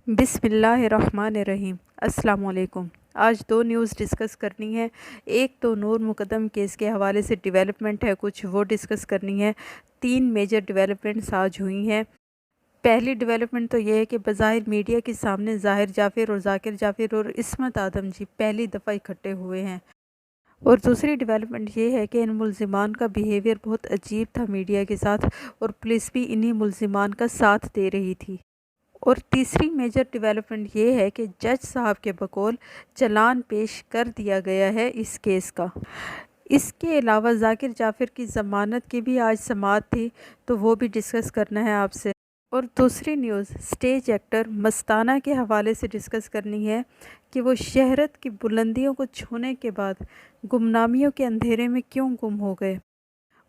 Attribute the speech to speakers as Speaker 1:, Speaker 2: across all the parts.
Speaker 1: बिस्मिल्लाहिर्रहमानिर्रहीम। अस्सलाम वालेकुम। आज दो न्यूज़ डिस्कस करनी है। एक तो नूर मुकद्दम केस के हवाले से डेवलपमेंट है कुछ, वो डिस्कस करनी है। तीन मेजर डेवलपमेंट्स आज हुई हैं। पहली डेवलपमेंट तो ये है कि बज़ाहिर मीडिया के सामने ज़ाहिर जाफ़िर और ज़ाकिर जाफ़िर और इस्मत आदम जी पहली दफ़ा इकट्ठे हुए हैं। और दूसरी डेवलपमेंट ये है कि इन मुल्ज़िमान का बिहेवियर बहुत अजीब था मीडिया के साथ, और पुलिस भी इन्हीं मुल्ज़िमान का साथ दे रही थी। और तीसरी मेजर डेवलपमेंट ये है कि जज साहब के बकौल चालान पेश कर दिया गया है इस केस का। इसके अलावा ज़ाकिर जाफ़िर की ज़मानत की भी आज समाअत थी, तो वो भी डिस्कस करना है आपसे। और दूसरी न्यूज़ स्टेज एक्टर मस्ताना के हवाले से डिस्कस करनी है कि वो शहरत की बुलंदियों को छूने के बाद गुमनामियों के अंधेरे में क्यों गुम हो गए,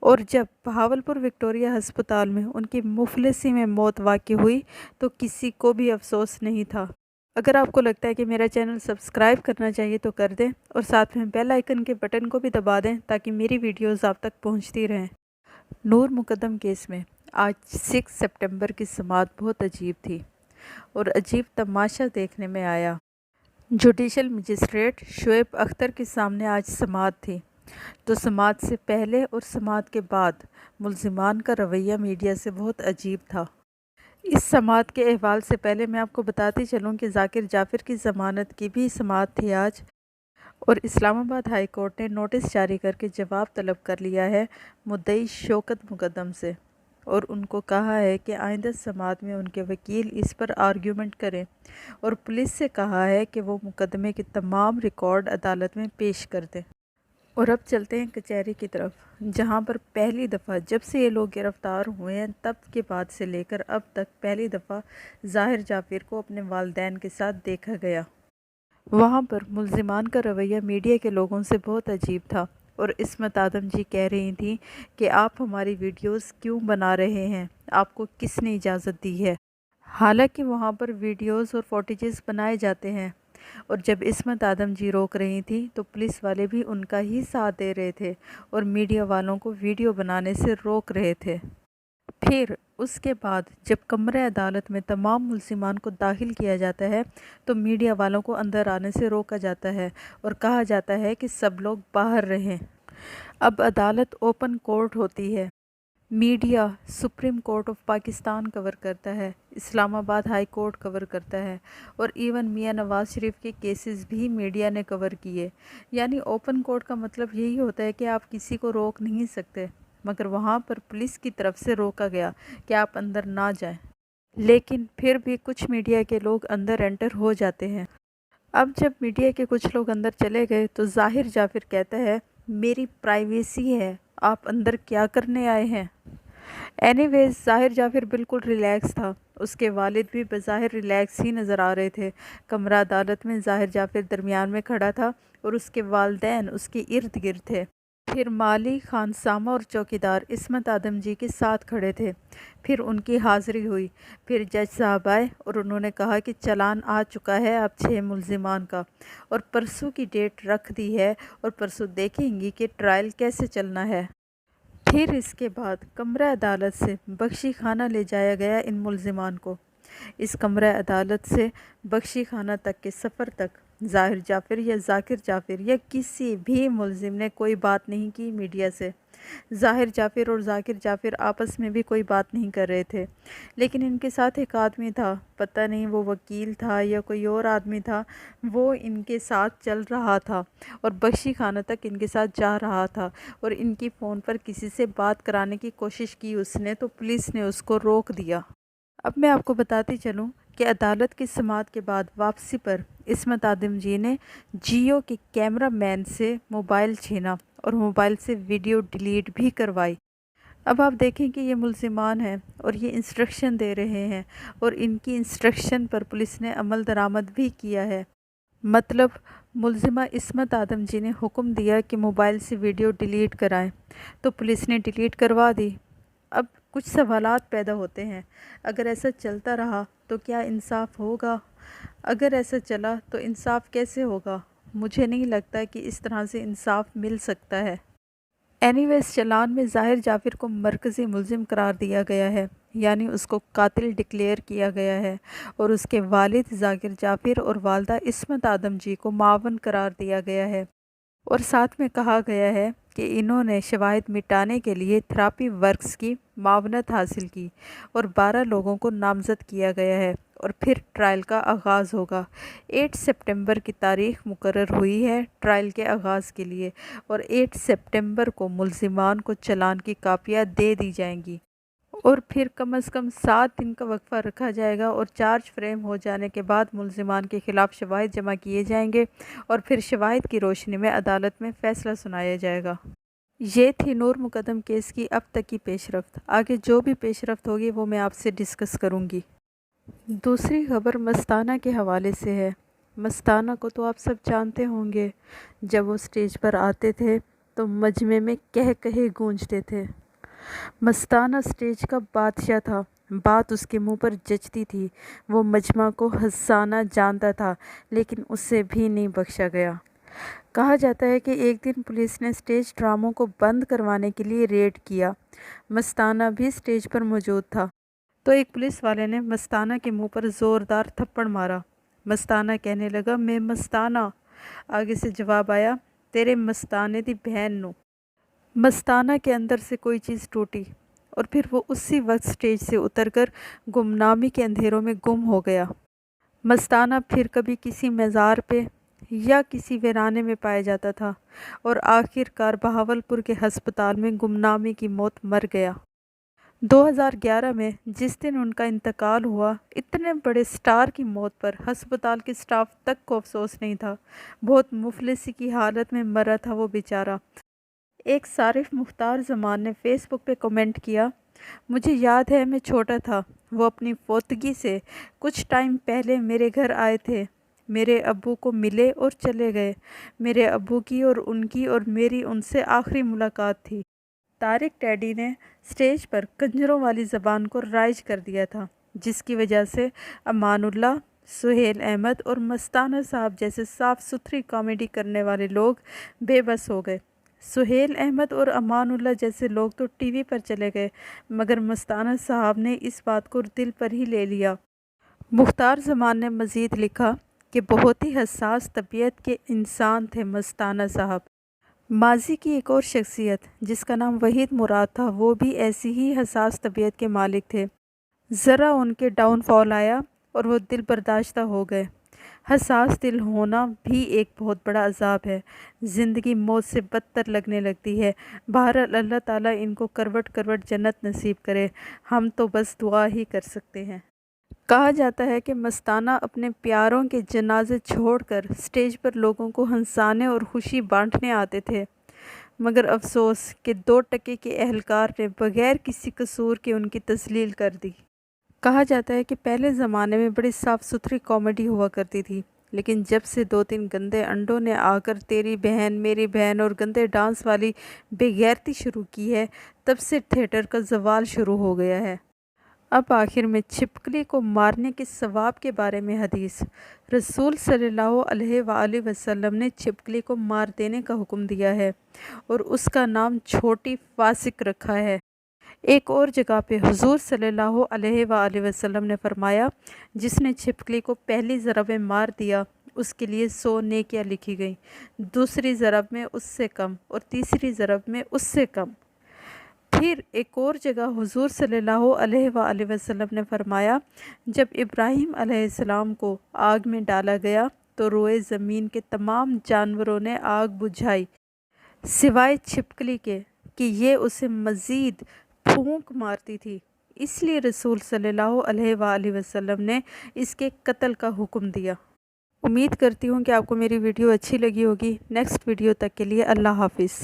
Speaker 1: और जब बहावलपुर विक्टोरिया अस्पताल में उनकी मुफलिसी में मौत वाक़ई हुई तो किसी को भी अफसोस नहीं था। अगर आपको लगता है कि मेरा चैनल सब्सक्राइब करना चाहिए तो कर दें, और साथ में बेल आइकन के बटन को भी दबा दें ताकि मेरी वीडियोस आप तक पहुंचती रहें। नूर मुकद्दम केस में आज 6 सितंबर की समाअत बहुत अजीब थी और अजीब तमाशा देखने में आया। जुडिशल मजिस्ट्रेट शुएब अख्तर के सामने आज समाअत थी, तो समाअत से पहले और समाअत के बाद मुल्ज़िमान का रवैया मीडिया से बहुत अजीब था। इस समाअत के अहवाल से पहले मैं आपको बताती चलूँ कि ज़ाकिर जाफ़िर की ज़मानत की भी समाअत थी आज, और इस्लामाबाद हाई कोर्ट ने नोटिस जारी करके जवाब तलब कर लिया है मुद्दई शौकत मुकद्दम से, और उनको कहा है कि आइंदा समाअत में उनके वकील इस पर आर्ग्यूमेंट करें, और पुलिस से कहा है कि वो मुकदमे के तमाम रिकॉर्ड अदालत में पेश कर दें। और अब चलते हैं कचहरी की तरफ, जहां पर पहली दफ़ा जब से ये लोग गिरफ़्तार हुए हैं तब के बाद से लेकर अब तक पहली दफ़ा ज़ाहिर जाफ़िर को अपने वालिदैन के साथ देखा गया। वहां पर मुल्ज़िमान का रवैया मीडिया के लोगों से बहुत अजीब था, और इस्मत आदम जी कह रही थी कि आप हमारी वीडियोस क्यों बना रहे हैं, आपको किसने इजाज़त दी है। हालांकि वहां पर वीडियोस और फुटेजेस बनाए जाते हैं, और जब इस्मत आदम जी रोक रही थी तो पुलिस वाले भी उनका ही साथ दे रहे थे और मीडिया वालों को वीडियो बनाने से रोक रहे थे। फिर उसके बाद जब कमरे अदालत में तमाम मुल्ज़िमान को दाखिल किया जाता है तो मीडिया वालों को अंदर आने से रोका जाता है और कहा जाता है कि सब लोग बाहर रहें। अब अदालत ओपन कोर्ट होती है। Media supreme court of Pakistan cover करता है, इस्लामाबाद हाई कोर्ट कवर करता है, और इवन मियां नवाज़ शरीफ के केसेस भी मीडिया ने कवर किए। यानी ओपन कोर्ट का मतलब यही होता है कि आप किसी को रोक नहीं सकते, मगर वहाँ पर पुलिस की तरफ से रोका गया कि आप अंदर ना जाएं। लेकिन फिर भी कुछ मीडिया के लोग अंदर एंटर हो जाते हैं। अब जब मीडिया के कुछ लोग अंदर चले गए तो ज़ाहिर जाफ़िर कहता है मेरी प्राइवेसी है, आप अंदर क्या करने आए हैं। एनीवेज ज़ाहिर जाफ़िर बिल्कुल रिलैक्स था, उसके वालिद भी बज़ाहिर रिलैक्स ही नज़र आ रहे थे। कमरा अदालत में ज़ाहिर जाफ़िर दरमियान में खड़ा था और उसके वालिदैन उसके इर्द गिर्द थे। फिर माली, खानसामा और चौकीदार इस्मत आदम जी के साथ खड़े थे। फिर उनकी हाज़िरी हुई। फिर जज साहब आए और उन्होंने कहा कि चालान आ चुका है अब 6 मुल्ज़िमान का, और परसों की डेट रख दी है, और परसों देखेंगी कि ट्रायल कैसे चलना है। फिर इसके बाद कमरा अदालत से बख्शी खाना ले जाया गया इन मुल्ज़िमान को। इस कमरा अदालत से बख्शी खाना तक के सफ़र तक ज़ाहिर जाफ़िर या ज़ाकिर जाफ़िर या किसी भी मुल्ज़िम ने कोई बात नहीं की मीडिया से। ज़ाहिर जाफ़िर और ज़ाकिर जाफ़िर आपस में भी कोई बात नहीं कर रहे थे, लेकिन इनके साथ एक आदमी था, पता नहीं वो वकील था या कोई और आदमी था, वो इनके साथ चल रहा था और बख्शी खाना तक इनके साथ जा रहा था, और इनकी फ़ोन पर किसी से बात कराने की कोशिश की उसने, तो पुलिस ने उसको रोक दिया। अब मैं आपको बताती चलूँ कि अदालत की समाअत के बाद वापसी पर इस्मत आदम जी ने जियो के कैमरा मैन से मोबाइल छीना और मोबाइल से वीडियो डिलीट भी करवाई। अब आप देखें कि ये मुल्ज़िमान हैं और ये इंस्ट्रक्शन दे रहे हैं, और इनकी इंस्ट्रक्शन पर पुलिस ने अमल दरामद भी किया है। मतलब मुल्ज़िमा इस्मत आदम जी ने हुक्म दिया कि मोबाइल से वीडियो डिलीट कराएं, तो पुलिस ने डिलीट करवा दी। अब कुछ सवालात पैदा होते हैं, अगर ऐसा चलता रहा तो क्या इंसाफ होगा? अगर ऐसा चला तो इंसाफ कैसे होगा? मुझे नहीं लगता कि इस तरह से इंसाफ मिल सकता है। एनीवेज चालान में ज़ाहिर जाफ़िर को मरकज़ी मुल्ज़िम करार दिया गया है। यानी उसको कातिल डिक्लेयर किया गया है और उसके वालिद ज़ाकिर जाफ़िर और वालदा इस्मत आदम जी को मावन करार दिया गया है। और साथ में कहा गया है कि इन्होंने शवाहिद मिटाने के लिए थेरेपी वर्क्स की मावनत हासिल की और 12 लोगों को नामज़द किया गया है और फिर ट्रायल का आगाज़ होगा। 8 सितंबर की तारीख मुकर्रर हुई है ट्रायल के आगाज़ के लिए और 8 सितंबर को मुल्ज़िमान को चालान की कापियाँ दे दी जाएंगी और फिर कम से कम 7 दिन का वक्फा रखा जाएगा और चार्ज फ्रेम हो जाने के बाद मुल्ज़िमान के ख़िलाफ़ शवाहिद जमा किए जाएंगे और फिर शवाहिद की रोशनी में अदालत में फ़ैसला सुनाया जाएगा। ये थी नूर मुकद्दम केस की अब तक की पेशरफ्त। आगे जो भी पेशरफ्त होगी वो मैं आपसे डिस्कस करूँगी। दूसरी खबर मस्ताना के हवाले से है। मस्ताना को तो आप सब जानते होंगे, जब वो स्टेज पर आते थे तो मजमे में कह कहे गूंजते थे। मस्ताना स्टेज का बादशाह था, बात उसके मुंह पर जचती थी। वो मजमा को हंसाना जानता था लेकिन उससे भी नहीं बख्शा गया। कहा जाता है कि एक दिन पुलिस ने स्टेज ड्रामों को बंद करवाने के लिए रेड किया। मस्ताना भी स्टेज पर मौजूद था तो एक पुलिस वाले ने मस्ताना के मुंह पर ज़ोरदार थप्पड़ मारा। मस्ताना कहने लगा, मैं मस्ताना। आगे से जवाब आया, तेरे मस्ताने दी बहन नू। मस्ताना के अंदर से कोई चीज़ टूटी और फिर वो उसी वक्त स्टेज से उतरकर गुमनामी के अंधेरों में गुम हो गया। मस्ताना फिर कभी किसी मज़ार पे या किसी वीराने में पाया जाता था और आखिरकार बहावलपुर के हस्पताल में गुमनामी की मौत मर गया। 2011 में जिस दिन उनका इंतकाल हुआ, इतने बड़े स्टार की मौत पर हस्पताल के स्टाफ तक को अफसोस नहीं था। बहुत मुफलिसी की हालत में मरा था वो बेचारा। एक सारिफ मुख्तार ज़मान ने फ़ेसबुक पे कमेंट किया, मुझे याद है मैं छोटा था, वो अपनी फोतगी से कुछ टाइम पहले मेरे घर आए थे। मेरे अब्बू को मिले और चले गए। मेरे अब्बू की और उनकी और मेरी उनसे आखिरी मुलाकात थी। तारिक टैडी ने स्टेज पर कंजरों वाली ज़बान को राइज कर दिया था, जिसकी वजह से अमानुल्लाह, सुहेल अहमद और मस्ताना साहब जैसे साफ़ सुथरी कॉमेडी करने वाले लोग बेबस हो गए। सुहेल अहमद और अमानुल्लाह जैसे लोग तो टीवी पर चले गए, मगर मस्ताना साहब ने इस बात को दिल पर ही ले लिया। मुख्तार ज़मान ने मज़ीद लिखा कि बहुत ही हसास तबीयत के इंसान थे मस्ताना साहब। माजी की एक और शख्सियत जिसका नाम वहीद मुराद था, वो भी ऐसी ही हसास तबीयत के मालिक थे। ज़रा उनके डाउनफॉल आया और वो दिल बर्दाश्ता हो गए। हसास दिल होना भी एक बहुत बड़ा अजाब है। ज़िंदगी मौत से बदतर लगने लगती है। बहरहाल अल्लाह ताला इनको करवट करवट जन्नत नसीब करे, हम तो बस दुआ ही कर सकते हैं। कहा जाता है कि मस्ताना अपने प्यारों के जनाजे छोड़कर स्टेज पर लोगों को हंसाने और खुशी बांटने आते थे, मगर अफसोस कि 2 टके के एहलकार ने बगैर किसी कसूर के उनकी तस्लील कर दी। कहा जाता है कि पहले ज़माने में बड़ी साफ़ सुथरी कॉमेडी हुआ करती थी, लेकिन जब से 2-3 गंदे अंडों ने आकर तेरी बहन मेरी बहन और गंदे डांस वाली बेगैरती शुरू की है, तब से थिएटर का ज़वाल शुरू हो गया है। अब आखिर में छिपकली को मारने के सवाब के बारे में हदीस। रसूल सल्लल्लाहु अलैहि वसल्लम ने छिपकली को मार देने का हुक्म दिया है और उसका नाम छोटी फासिक रखा है। एक और जगह पे हुजूर सल्लल्लाहु अलैहि वसल्लम ने फरमाया, जिसने छिपकली को पहली ज़रब में मार दिया उसके लिए 100 नेकियां लिखी गई, दूसरी ज़रब में उससे कम और तीसरी ज़रब में उससे कम। फिर एक और जगह हुजूर सल्लल्लाहु अलैहि वसल्लम ने फरमाया, जब इब्राहीम अलैहिस्सलाम को आग में डाला गया तो रोए ज़मीन के तमाम जानवरों ने आग बुझाई सिवाय छिपकली के कि ये उसे मज़ीद फूंक मारती थी। इसलिए रसूल सल्लल्लाहु अलैहि वसल्लम ने इसके कत्ल का हुक्म दिया। उम्मीद करती हूँ कि आपको मेरी वीडियो अच्छी लगी होगी। नेक्स्ट वीडियो तक के लिए अल्लाह हाफिज़।